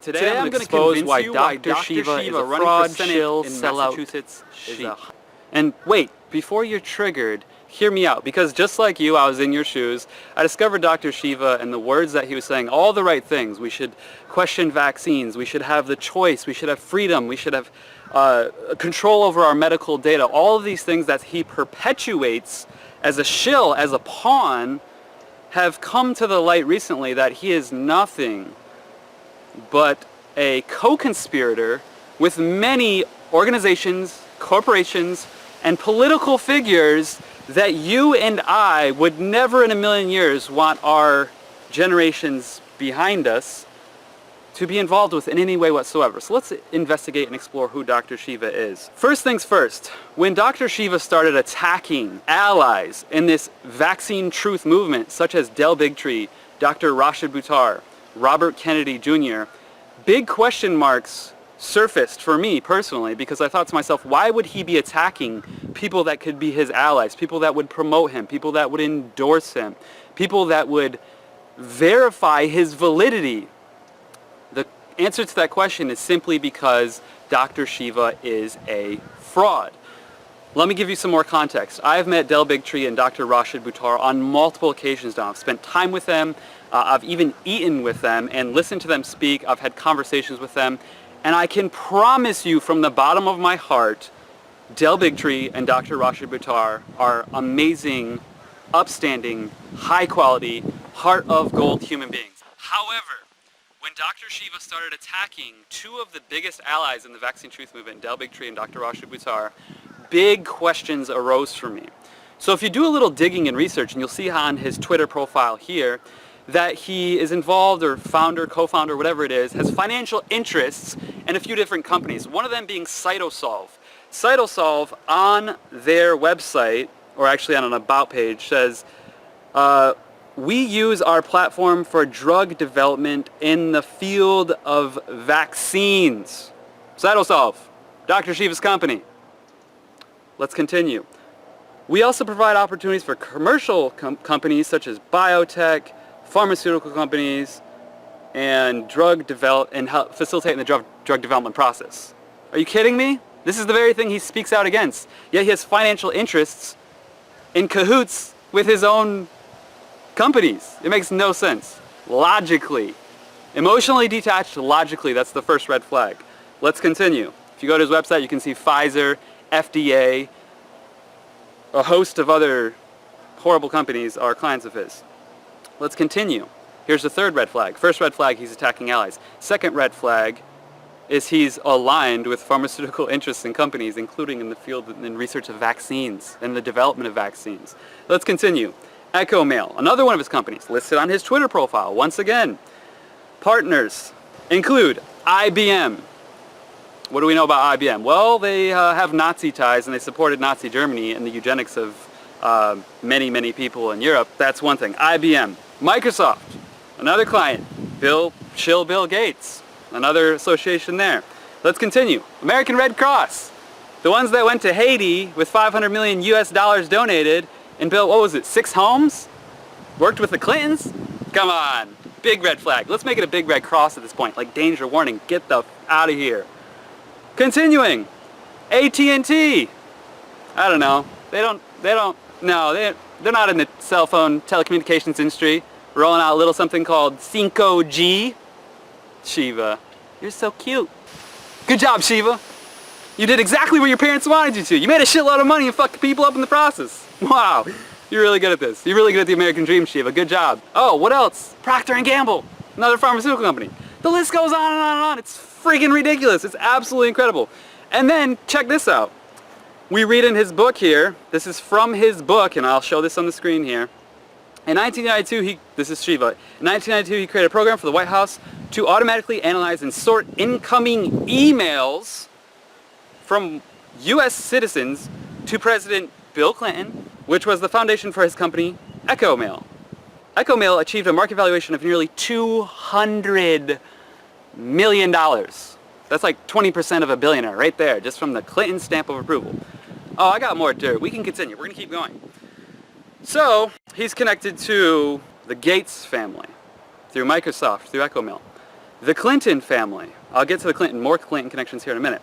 Today I'm going to expose why Dr. Shiva is a fraud, shill, sellout, sheep. And wait, before you're triggered, hear me out, because just like you, I was in your shoes. I discovered Dr. Shiva and the words that he was saying, all the right things. We should question vaccines, we should have the choice, we should have freedom, we should have control over our medical data. All of these things that he perpetuates as a shill, as a pawn, have come to the light recently that he is nothing but a co-conspirator with many organizations, corporations, and political figures that you and I would never in a million years want our generations behind us to be involved with in any way whatsoever. So let's investigate and explore who Dr. Shiva is. First things first, when Dr. Shiva started attacking allies in this vaccine truth movement, such as Del Bigtree, Dr. Rashid Buttar, Robert Kennedy Jr., big question marks surfaced for me personally, because I thought to myself, why would he be attacking people that could be his allies, people that would promote him, people that would endorse him, people that would verify his validity? The answer to that question is simply because Dr. Shiva is a fraud. Let me give you some more context. I've met Del Bigtree and Dr. Rashid Buttar on multiple occasions now. I've spent time with them. I've even eaten with them and listened to them speak. I've had conversations with them. And I can promise you from the bottom of my heart, Del Bigtree and Dr. Rashid Buttar are amazing, upstanding, high quality, heart of gold human beings. However, when Dr. Shiva started attacking two of the biggest allies in the vaccine truth movement, Del Bigtree and Dr. Rashid Buttar, big questions arose for me. So if you do a little digging and research, and you'll see on his Twitter profile here that he is involved, or founder, co-founder, whatever it is, has financial interests in a few different companies, one of them being Cytosolve. Cytosolve on their website, or actually on an about page, says, we use our platform for drug development in the field of vaccines. Cytosolve, Dr. Shiva's company. Let's continue. We also provide opportunities for commercial companies such as biotech, pharmaceutical companies, and help facilitating the drug development process. Are you kidding me? This is the very thing he speaks out against. Yet he has financial interests in cahoots with his own companies. It makes no sense. Logically. Emotionally detached, logically, that's the first red flag. Let's continue. If you go to his website, you can see Pfizer, FDA, a host of other horrible companies are clients of his. Let's continue. Here's the third red flag. First red flag, he's attacking allies. Second red flag is he's aligned with pharmaceutical interests and companies, including in the field and research of vaccines and the development of vaccines. Let's continue. EchoMail, another one of his companies, listed on his Twitter profile. Once again, partners include IBM. What do we know about IBM? Well, they have Nazi ties, and they supported Nazi Germany and the eugenics of many, many people in Europe. That's one thing. IBM. Microsoft, another client. Bill Gates, another association there. Let's continue. American Red Cross, the ones that went to Haiti with 500 million US dollars donated and built, what was it, 6 homes? Worked with the Clintons? Come on. Big red flag. Let's make it a big red cross at this point. Like danger warning. Get the out of here. Continuing. AT&T. I don't know. They're not in the cell phone telecommunications industry. Rolling out a little something called 5G. Shiva, you're so cute. Good job, Shiva. You did exactly what your parents wanted you to. You made a shitload of money and fucked people up in the process. Wow. You're really good at this. You're really good at the American dream, Shiva. Good job. Oh, what else? Procter & Gamble, another pharmaceutical company. The list goes on and on and on. It's freaking ridiculous. It's absolutely incredible. And then, check this out. We read in his book here, this is from his book, and I'll show this on the screen here. In 1992, this is Shiva. In 1992, he created a program for the White House to automatically analyze and sort incoming emails from U.S. citizens to President Bill Clinton, which was the foundation for his company, EchoMail. EchoMail achieved a market valuation of nearly $200 million. That's like 20% of a billionaire right there, just from the Clinton stamp of approval. Oh, I got more dirt. We can continue. We're going to keep going. So, he's connected to the Gates family through Microsoft, through EchoMail. The Clinton family. I'll get to the more Clinton connections here in a minute.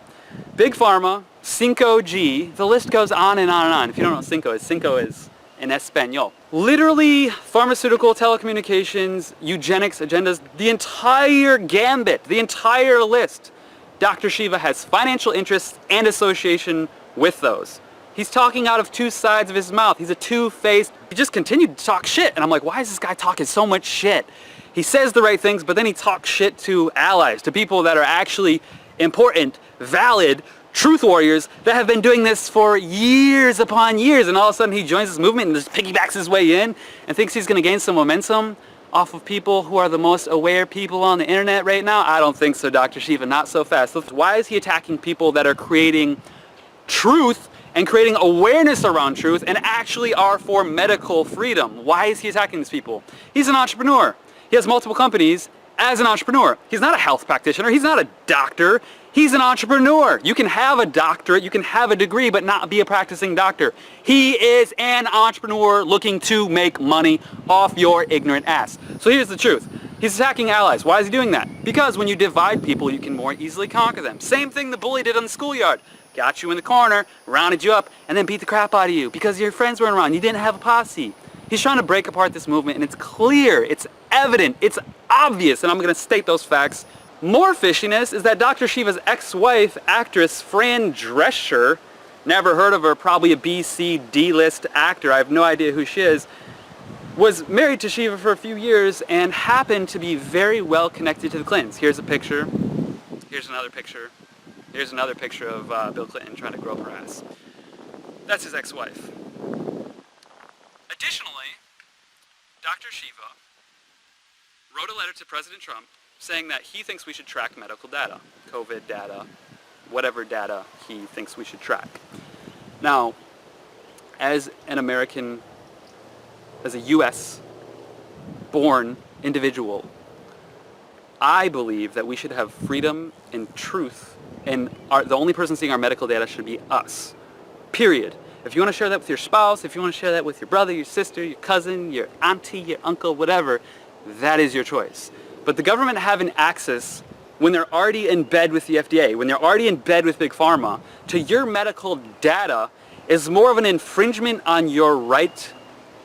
Big Pharma, 5G, the list goes on and on and on. If you don't know what Cinco is in Espanol. Literally, pharmaceutical, telecommunications, eugenics agendas, the entire gambit, the entire list. Dr. Shiva has financial interests and association with those. He's talking out of two sides of his mouth. He's a two-faced, he just continued to talk shit. And I'm like, why is this guy talking so much shit? He says the right things, but then he talks shit to allies, to people that are actually important, valid, truth warriors that have been doing this for years upon years, and all of a sudden he joins this movement and just piggybacks his way in and thinks he's going to gain some momentum off of people who are the most aware people on the internet right now? I don't think so, Dr. Shiva, not so fast. So why is he attacking people that are creating truth and creating awareness around truth and actually are for medical freedom? Why is he attacking these people? He's an entrepreneur. He has multiple companies as an entrepreneur. He's not a health practitioner. He's not a doctor. He's an entrepreneur. You can have a doctorate, you can have a degree, but not be a practicing doctor. He is an entrepreneur looking to make money off your ignorant ass. So here's the truth. He's attacking allies. Why is he doing that? Because when you divide people, you can more easily conquer them. Same thing the bully did on the schoolyard. Got you in the corner, rounded you up, and then beat the crap out of you because your friends weren't around. You didn't have a posse. He's trying to break apart this movement, and it's clear, it's evident, it's obvious, and I'm going to state those facts. More fishiness is that Dr. Shiva's ex-wife, actress Fran Drescher, never heard of her, probably a B, C, D-list actor, I have no idea who she is, was married to Shiva for a few years and happened to be very well connected to the Clintons. Here's a picture, here's another picture, here's another picture of Bill Clinton trying to grow up her ass. That's his ex-wife. Additionally, Dr. Shiva wrote a letter to President Trump saying that he thinks we should track medical data, COVID data, whatever data he thinks we should track. Now, as an American, as a US-born individual, I believe that we should have freedom and truth, and the only person seeing our medical data should be us, period. If you want to share that with your spouse, if you want to share that with your brother, your sister, your cousin, your auntie, your uncle, whatever, that is your choice. But the government having access, when they're already in bed with the FDA, when they're already in bed with Big Pharma, to your medical data is more of an infringement on your right,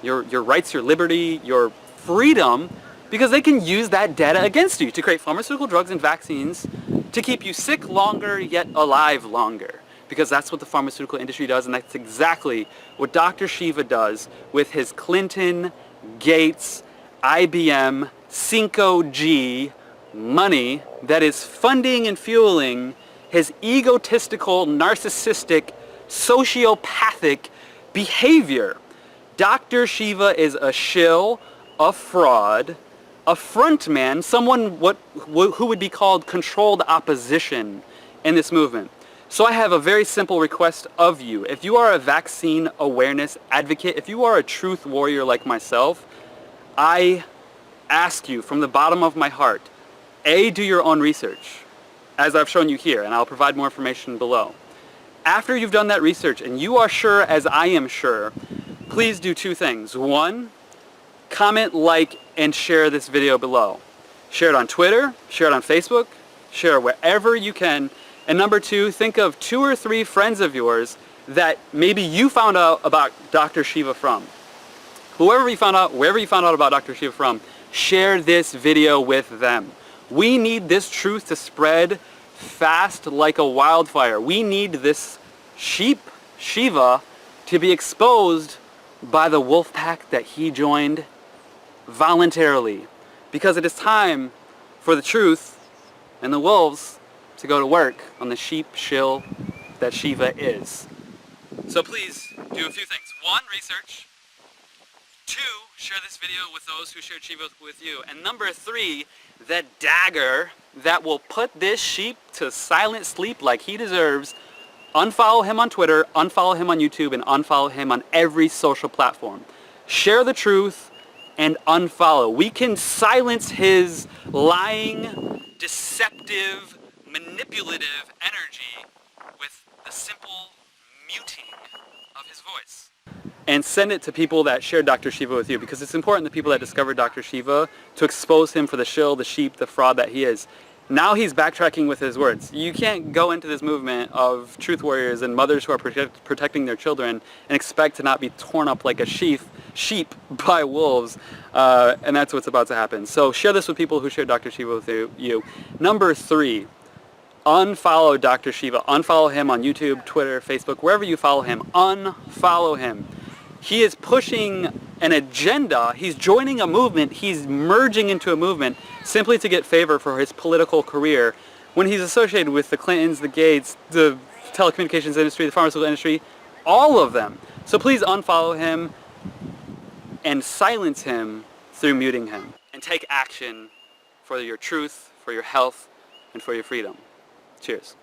your rights, your liberty, your freedom, because they can use that data against you to create pharmaceutical drugs and vaccines to keep you sick longer yet alive longer. Because that's what the pharmaceutical industry does, and that's exactly what Dr. Shiva does with his Clinton, Gates, IBM, 5G money that is funding and fueling his egotistical, narcissistic, sociopathic behavior. Dr. Shiva is a shill, a fraud, a front man, someone who would be called controlled opposition in this movement. So I have a very simple request of you. If you are a vaccine awareness advocate, if you are a truth warrior like myself, I ask you from the bottom of my heart, A, do your own research, as I've shown you here, and I'll provide more information below. After you've done that research and you are sure as I am sure, please do two things. One, comment, like, and share this video below. Share it on Twitter, share it on Facebook, share it wherever you can. And number two, think of 2 or 3 friends of yours that maybe you found out about Dr. Shiva from. Wherever you found out about Dr. Shiva from, share this video with them. We need this truth to spread fast like a wildfire. We need this Shiva to be exposed by the wolf pack that he joined voluntarily. Because it is time for the truth and the wolves to go to work on the sheep shill that Shiva is. So please do a few things. 1, research. 2, share this video with those who shared Shiva with you. And number 3, the dagger that will put this sheep to silent sleep like he deserves. Unfollow him on Twitter, unfollow him on YouTube, and unfollow him on every social platform. Share the truth and unfollow. We can silence his lying, deceptive, manipulative energy with the simple muting of his voice. and send it to people that shared Dr. Shiva with you, because it's important the people that discovered Dr. Shiva to expose him for the shill, the sheep, the fraud that he is. Now he's backtracking with his words. You can't go into this movement of truth warriors and mothers who are protecting their children and expect to not be torn up like a sheep by wolves, and that's what's about to happen. So share this with people who shared Dr. Shiva with you. Number 3, unfollow Dr. Shiva. Unfollow him on YouTube, Twitter, Facebook, wherever you follow him. Unfollow him. He is pushing an agenda. He's joining a movement. He's merging into a movement simply to get favor for his political career, when he's associated with the Clintons, the Gates, the telecommunications industry, the pharmaceutical industry, all of them. So please unfollow him and silence him through muting him. And take action for your truth, for your health, and for your freedom. Cheers.